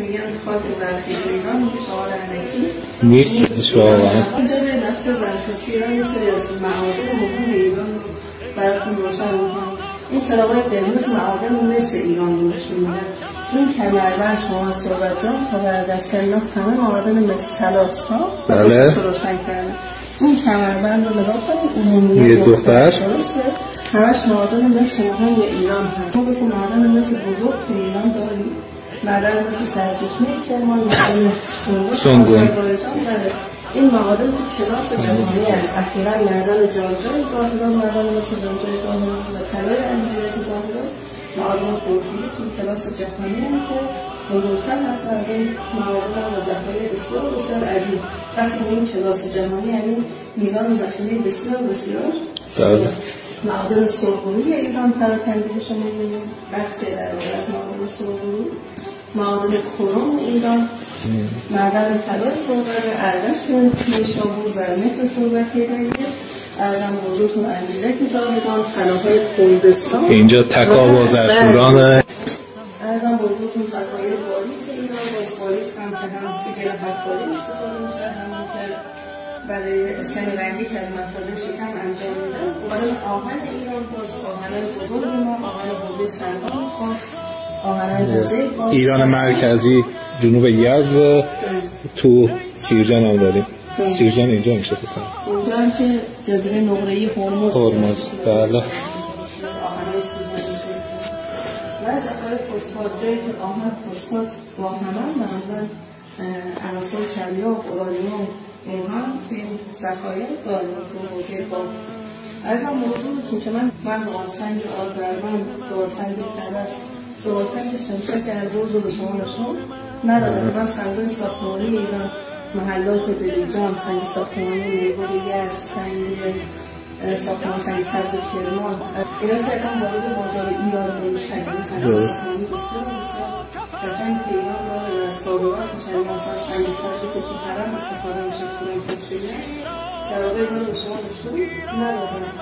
میگن خاک زرخیز ایران شعار علکی نیست واقعا. اونجا به نقش زرخیز ایران یه سری از معادن مهم ایران براتون روشن میکنم. این چراغای قرمز معادن مس ایران رو نشون میدن. این کمربند شما صحبت جان تا بر دست کردن همه معادن مس طلاست ها. بله. روشن کردن. این کمربند رو نگاه کنید عمومی یه دختر همش معادن مس مهم ایران هست. ما بگیم معادن مس بزرگ تو ایران داریم. معدن مثل سرچشمه کرمان، معدن سنگون داره. این معادن تو کلاس جهانی هست. اخیراً معدن جارجای ظاهران، معدن مثل جارجای ظاهران و طلای انجیرک ظاهران، معادن پرفیلی تو کلاس جهانی هم که بزرگتر حتی از این معادن و ذخایر بسیار بسیار عظیم. وقتی این کلاس جهانی یعنی میزان ذخیره بسیار بسیار معادن سرخونی ایران پراکنده که شما می‌بینید بخشی در از معادن سرخونی، معادن کروم ایران، معدن طلا توبر ارگش نیشابور زرنخ صحبت کردید. ارزم بزرگتون انجیرک زاهدان، طلاهای کردستان، اینجا تکا زرشوران، ارزم بزرگتون ذخایر باریس ایران. باز باریس هم که هم تو گرفتاری استفاده میشه، همون که برای اسکن رنگی که از منفذه شکم انجام میدن. برای آهن ایران باز آهنهای بزرگ ما، آهن حوزه سندان میخواد، آهنهای حوزه ایران مرکزی، جنوب یزد، تو سیرجان هم داریم. سیرجان اینجا میشه فکر کنم. اینجا هم که جزیره نقره‌ای هرمز. بله. آهنهای سوزه میشه. و ذخایر فسفات جایی که آهن فسفات با همه معمولا عناصر کمیاب، اورانیوم اینها توی این ذخایر داریم تو حوزه باف. ارزم موضوعتون که من زغالسنگ آبربند، زغالسنگ طلس، زغالسنگ شمشک البرز رو به شما نشون ندارم. من سنگ‌های ساختمانی ایران، محلات دلیجان، سنگ ساختمانی میگوری یزد، سنگ ساختمان سنگ سبز کرمان، اینا که اصلا وارد بازار ایران نمیشن. سنگ ساختمانی بسیار بسیار قشنگ که ایران داره و صادرات میشن. مثلا سنگ سبزی که تو حرم استفاده میشه تو این کشوری هست، در واقع اینا رو به شما نشون ندارم.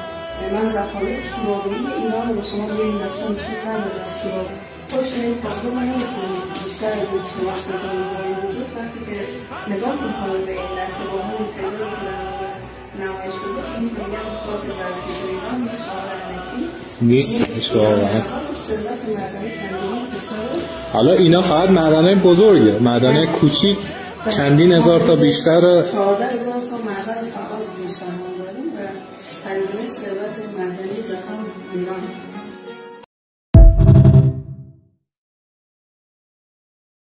من ذخایر شورابی ایران رو به شما یه این نقشه نشون ندارم. شورابی خوش این تابلو من نمیتونم بیشتر از این چه وقت بزنیم با این وجود. وقتی که نگاه میکنم به این نقشه با همین تعداد که در واقع نمایش شده، این میگن خاک زرخیز ایران به شعار علکی نیست واقعا. ثروت معدنی پنجم کشور. حالا اینا فقط معدن‌های بزرگه، معدن‌های کوچیک چندین هزار تا بیشتر، 14,000 تا